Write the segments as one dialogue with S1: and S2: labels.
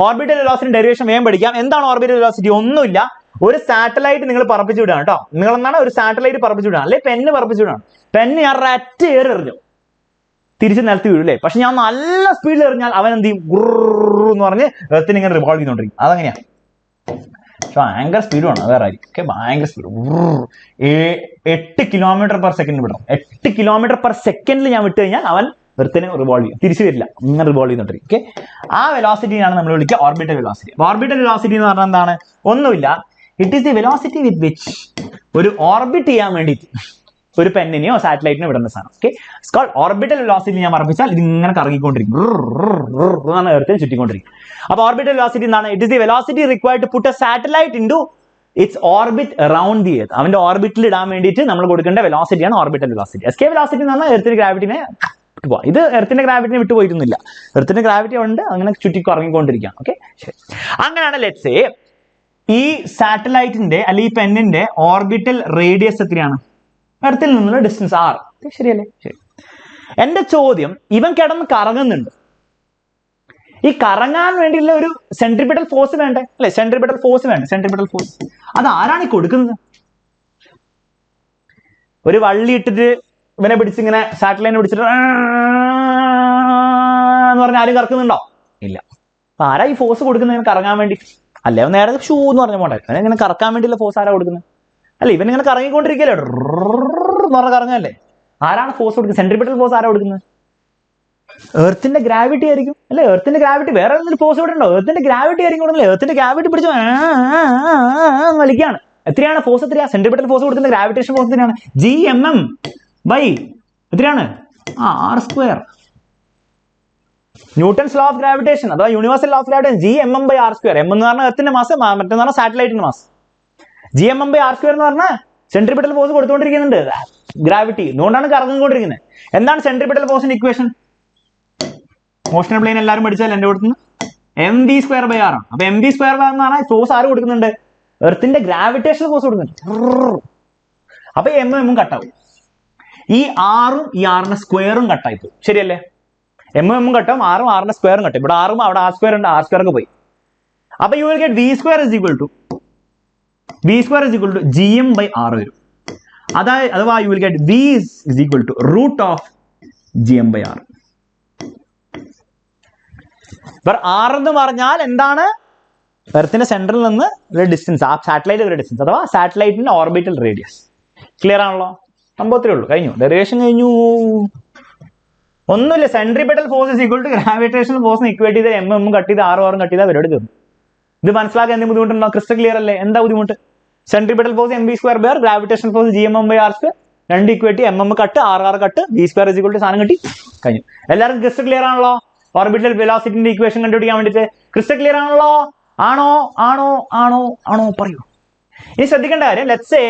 S1: Orbital velocity derivation വേഗം പഠിക്കാം. എന്താണ് ഓർബിറ്റൽ വെലോസിറ്റി? ഒന്നുമില്ല, ഒരു സാറ്റലൈറ്റ് നിങ്ങൾ പറപ്പിച്ചു വിടുകയാണ് കേട്ടോ. നിങ്ങൾ എന്താണ് ഒരു സാറ്റലൈറ്റ് പറപ്പിച്ചു വിടുകയാണ്, അല്ലെ പെണ്ണ് പറപ്പിച്ചു വിടുകയാണ്. പെണ്ണ് ഞാൻ ഒരൊറ്റ ഏറ് എറിഞ്ഞു, തിരിച്ച് നിലത്ത് വീഴും അല്ലേ. പക്ഷെ ഞാൻ നല്ല സ്പീഡിൽ എറിഞ്ഞാൽ അവൻ എന്ത് ചെയ്യും? ഗുർന്ന് എന്ന് പറഞ്ഞ് എർത്തിന് ഇങ്ങനെ റിവോൾവ് ചെയ്തോണ്ടിരിക്കും. അതെങ്ങനെയാണ്? ഭയങ്കര സ്പീഡ് വേണം, വേറെ ആയിരിക്കും. ഓക്കെ, ഭയങ്കര സ്പീഡ് 8 km/s വിടണം. 8 km/s ഞാൻ വിട്ട് കഴിഞ്ഞാൽ അവൻ എർത്തിനെ റിവോൾവ് ചെയ്യും, തിരിച്ചു വരില്ല, ഇങ്ങനെ റിവോൾവ് ചെയ്തോണ്ടിരിക്കും. ഓക്കെ, ആ വെലോസിറ്റിയാണ് നമ്മൾ വിളിക്കുക ഓർബിറ്റൽ വെലോസിറ്റി. ഓർബിറ്റൽ വെലോസിറ്റി എന്ന് പറഞ്ഞാൽ എന്താണ്? ഒന്നുമില്ല, it is the velocity with which ഒരു ഓർബിറ്റ് ചെയ്യാൻ വേണ്ടിയിട്ട് ഒരു പെന്നിനെയോ സാറ്റലൈറ്റിനോ വിടുന്ന സാധനം. ഓക്കെ, സ്കോൾ ഓർബിറ്റൽ വെലോസിറ്റി ഞാൻ പറപ്പിച്ചാൽ ഇത് ഇങ്ങനെ കറങ്ങിക്കൊണ്ടിരിക്കും, എർത്തിൽ ചുറ്റിക്കൊണ്ടിരിക്കും. അപ്പൊ ഓർബിറ്റൽ വെലോസിറ്റി എന്താണ്? It is the velocity required to put a satellite into its orbit around the earth. അവന്റെ ഓർബിറ്റിൽ ഇടാൻ വേണ്ടിയിട്ട് നമ്മൾ കൊടുക്കേണ്ട വെലോസിറ്റിയാണ് ഓർബിറ്റൽ വെലോസിറ്റി. എസ്കേപ്പ് വെലോസിറ്റി എന്ന് പറഞ്ഞാൽ എർത്തിന്റെ ഗ്രാവിറ്റിനെ വിട്ടുപോകാം. ഇത് എർത്തിന്റെ ഗ്രാവിറ്റിനെ വിട്ടുപോയിരുന്നില്ല, എർത്തിന്റെ ഗ്രാവിറ്റി ഉണ്ട്, അങ്ങനെ ചുറ്റി കറങ്ങിക്കൊണ്ടിരിക്കുകയാണ്. ഓക്കെ, ശരി. അങ്ങനെയാണ് ലെറ്റ്സ് സേ ഈ സാറ്റലൈറ്റിന്റെ അല്ലെങ്കിൽ ഈ പെന്നിന്റെ ഓർബിറ്റൽ റേഡിയസ് എത്രയാണ്? എർത്തിൽ നിന്നുള്ള ഡിസ്റ്റൻസ് r. ശരിയല്ലേ? ശരി. എന്റെ ചോദ്യം, ഇവൻ കിടന്ന് കറങ്ങുന്നുണ്ട്, ഈ കറങ്ങാൻ വേണ്ടിയുള്ള ഒരു സെൻട്രിപിറ്റൽ ഫോഴ്സ് വേണ്ടേ? അല്ലെ, സെൻട്രിപിറ്റൽ ഫോഴ്സ് വേണ്ട. സെൻട്രിപിറ്റൽ ഫോഴ്സ് അത് ആരാണ് ഈ കൊടുക്കുന്നത്? ഒരു വള്ളി ഇട്ടിട്ട് ഇവനെ പിടിച്ചിങ്ങനെ സാറ്റലൈറ്റിനെ പിടിച്ചിട്ട് എന്ന് പറഞ്ഞാൽ ആരും കറക്കുന്നുണ്ടോ? ഇല്ല. അപ്പൊ ആരാ ഈ ഫോഴ്സ് കൊടുക്കുന്നത് കറങ്ങാൻ വേണ്ടി? അല്ലെ, അവൻ നേരെ ഷൂ എന്ന് പറഞ്ഞ പോട്ടെ, അവനെ ഇങ്ങനെ കറക്കാൻ വേണ്ടിയുള്ള ഫോഴ്സ് ആരാ കൊടുക്കുന്നത്? അല്ല, ഇവൻ ഇങ്ങനെ കറങ്ങിക്കൊണ്ടിരിക്കല്ലേ എന്ന് പറഞ്ഞ കറങ്ങല്ലേ. ആരാണ് ഫോഴ്സ് കൊടുക്കുന്നത്? സെൻട്രിപിറ്റൽ ഫോഴ്സ് ആരാ കൊടുക്കുന്നത്? എർത്തിന്റെ ഗ്രാവിറ്റി ആയിരിക്കും അല്ലെ. എർത്തിന്റെ ഗ്രാവിറ്റി വേറെ ഏതെങ്കിലും ഫോഴ്സ് ഇവിടെ ഉണ്ടോ? എർത്തിന്റെ ഗ്രാവിറ്റി ആയിരിക്കും കൊടുക്കുന്നത്. എർത്തിന്റെ ഗ്രാവിറ്റി പിടിച്ച് വലിക്കുകയാണ്. എത്രയാണ് ഫോഴ്സ്? എത്രയാ സെൻട്രിപിറ്റൽ ഫോഴ്സ് കൊടുക്കുന്നത്? ഗ്രാവിറ്റേഷൻ ഫോഴ്സ് എത്രയാണ്? Gmm ബൈ എത്രയാണ്? r². Newton's law of gravitation അഥവാ universal law of gravitation Gmm/r². m എന്ന് പറഞ്ഞാൽ എർത്തിന്റെ മാസ്, മറ്റെന്ന് പറഞ്ഞാൽ സാറ്റലൈറ്റിന്റെ മാസ്. Gmm/r² എന്ന് പറഞ്ഞാൽ സെൻട്രിപിറ്റൽ ഫോഴ്സ് കൊടുത്തുകൊണ്ടിരിക്കുന്നുണ്ട്, ഗ്രാവിറ്റി. അതുകൊണ്ടാണ് കറങ്ങിക്കൊണ്ടിരിക്കുന്നത്. എന്താണ് സെൻട്രിപിറ്റൽ ഫോഴ്സിന്റെ ഇക്വേഷൻ? മോഷണൽ പ്ലെയിൻ എല്ലാവരും പഠിച്ചാൽ എന്റെ കൊടുക്കുന്നത് mv²/r ആണ്. അപ്പൊ mv² എന്ന് പറഞ്ഞാൽ ഫോഴ്സ് ആര് കൊടുക്കുന്നുണ്ട്? എർത്തിന്റെ ഗ്രാവിറ്റേഷണൽ ഫോഴ്സ് കൊടുക്കുന്നുണ്ട്. അപ്പൊ എം കട്ടാവും, ഈ ആറും ഈ ആറിന്റെ സ്ക്വയറും കട്ടായി പോകും. ശരിയല്ലേ? എം കട്ടാവും, ആറും ആറിന്റെ സ്ക്വയറും കട്ടായി. ഇവിടെ ആറും അവിടെ r² ഉണ്ട്, r² ഒക്കെ പോയി. അപ്പൊ U will get v² Gm/r വരും. അഥവാ U will get v √Gm/r. r എന്ന് പറഞ്ഞാൽ എന്താണ്? എർത്തിന്റെ സെന്ററിൽ നിന്ന് ഡിസ്റ്റൻസ്, ആ സാറ്റലൈറ്റ് ഡിസ്റ്റൻസ് അഥവാ സാറ്റലൈറ്റിന്റെ ഓർബിറ്റൽ റേഡിയസ്. ക്ലിയർ ആണല്ലോ? സംഭവത്തിലേ ഉള്ളൂ, കഴിഞ്ഞു, ഡെറിവേഷൻ കഴിഞ്ഞു. ഒന്നുമില്ല, centripetal force equal to gravitational ഫോഴ്സിന് ഇക്വേറ്റ് ചെയ്ത് എം കട്ട് ചെയ്ത് ആറും കട്ട് ചെയ്താൽ പരിപാടി തീർന്നു. ഇത് മനസ്സിലാക്കാൻ എന്തെങ്കിലും ബുദ്ധിമുട്ടുണ്ടോ? ക്രിസ്റ്റൽ ക്ലിയർ അല്ലേ? എന്താ ബുദ്ധിമുട്ട്? Centripetal force mv²/r, gravitational force Gmm/r², രണ്ട് equate, cut r cut v² സാധനം കട്ടി, കഴിഞ്ഞു. എല്ലാവർക്കും ക്രിസ്റ്റൽ ക്ലിയർ ആണല്ലോ? ഓർബിറ്റൽ വെലോസിറ്റിന്റെ ഇക്വേഷൻ കണ്ടുപിടിക്കാൻ വേണ്ടിയിട്ട് ക്രിസ്റ്റൽ ക്ലിയർ ആണല്ലോ? ആണോ ആണോ ആണോ ആണോ പറയൂ. ഇനി ശ്രദ്ധിക്കേണ്ട കാര്യം, ലെറ്റ്സ് സേ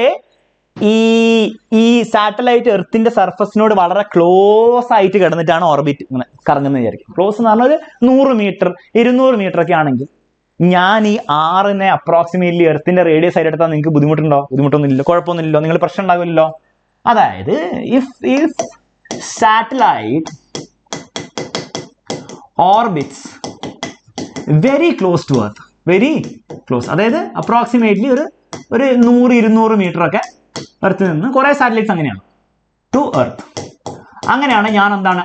S1: ഈ സാറ്റലൈറ്റ് എർത്തിന്റെ സർഫസിനോട് വളരെ ക്ലോസ് ആയിട്ട് കിടന്നിട്ടാണ് ഓർബിറ്റ് ഇങ്ങനെ കറങ്ങുന്നത് വിചാരിക്കും. ക്ലോസ് എന്ന് പറഞ്ഞാൽ ഒരു 100 മീറ്റർ 200 മീറ്റർ ഒക്കെ ആണെങ്കിൽ ഞാൻ ഈ ആറിനെ അപ്രോക്സിമേറ്റ്ലി എർത്തിന്റെ റേഡിയസ് ആയിട്ട് എടുത്താൽ നിങ്ങൾക്ക് ബുദ്ധിമുട്ടുണ്ടോ? ബുദ്ധിമുട്ടൊന്നുമില്ലല്ലോ, കുഴപ്പമൊന്നുമില്ലല്ലോ, നിങ്ങൾ പ്രശ്നം ഉണ്ടാവില്ലല്ലോ. അതായത് if satellite orbits very close to earth, very close, അതായത് അപ്രോക്സിമേറ്റ്ലി ഒരു 100-200 മീറ്റർ ഒക്കെ എർത്തിൽ നിന്ന്, കുറെ സാറ്റലൈറ്റ്സ് അങ്ങനെയാണ്, ടു എർത്ത്. അങ്ങനെയാണ് ഞാൻ എന്താണ്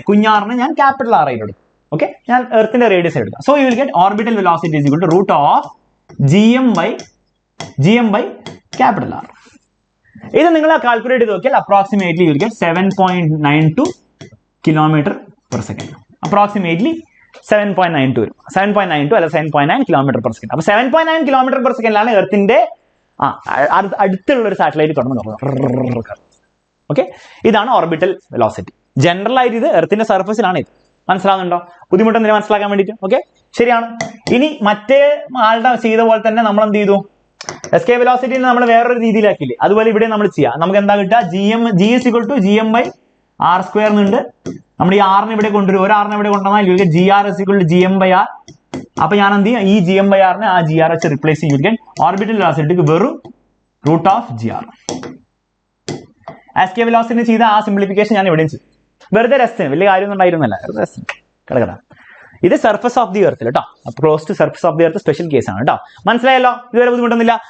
S1: കുഞ്ഞാറിനെ ഞാൻ ക്യാപിറ്റൽ R ആയിട്ട് എടുക്കും. ഓക്കെ, ഞാൻ എർത്തിന്റെ റേഡിയസ് എടുക്കാം. So you will get orbital velocity is equal to √Gm/R. ഇത് നിങ്ങൾ കാൽക്കുലേറ്റ് ചെയ്ത് നോക്കിയാൽ approximately you will get 7.92 km/s. Approximately 7.92 വരും. 7.92 അല്ല 7.9 km/s. അപ്പൊ 7.9 km/s എർത്തിന്റെ അടുത്തുള്ള ഒരു സാറ്റലൈറ്റ് കടന്നു. ഓക്കെ, ഇതാണ് ഓർബിറ്റൽ വെലോസിറ്റി. ജനറൽ ആയിട്ട് ഇത് എർത്തിന്റെ സർഫസിലാണ്. ഇത് മനസ്സിലാവുന്നുണ്ടോ? ബുദ്ധിമുട്ടെന്തിനാ മനസ്സിലാക്കാൻ വേണ്ടിയിട്ട്. ഓക്കെ, ശരിയാണ്. ഇനി മറ്റേ ആളുടെ ചെയ്ത പോലെ തന്നെ നമ്മൾ എന്ത് ചെയ്തു? എസ്കേപ്പ് വെലോസിറ്റി നമ്മൾ വേറൊരു രീതിയിലാക്കിയില്ലേ? അതുപോലെ ഇവിടെ നമ്മൾ ചെയ്യാം. നമുക്ക് എന്താ കിട്ടുക? G is equal to Gm/r² എന്നുണ്ട്. നമ്മൾ ഈ ആറിനെ ഇവിടെ കൊണ്ടുവരും, ഒരു ആറിനെ ഇവിടെ കൊണ്ടുവന്നാൽ GR is equal to Gm/r. അപ്പൊ ഞാൻ എന്ത് ചെയ്യും? ഈ Gm/r-നെ ആ GR വെച്ച് റിപ്ലേസ് ചെയ്യും. ഓർബിറ്റൽ വെലോസിറ്റിക്ക് വെറും √Gr. എസ്കേപ്പ് വെലോസിറ്റി ചെയ്ത ആ സിംപ്ലിഫിക്കേഷൻ ഞാൻ എവിടെയും ചെയ്യും. വെറുതെ രസത്തിന്, വലിയ കാര്യമൊന്നും ഉണ്ടായിരുന്നല്ല, കിടക്കട. ഇത് സർഫസ് ഓഫ് ദി എർത്തിൽ കേട്ടോ, close to surface of the earth special കേസാണ് കേട്ടോ. മനസ്സിലായല്ലോ? ഇതുവരെ ബുദ്ധിമുട്ടൊന്നുമില്ല.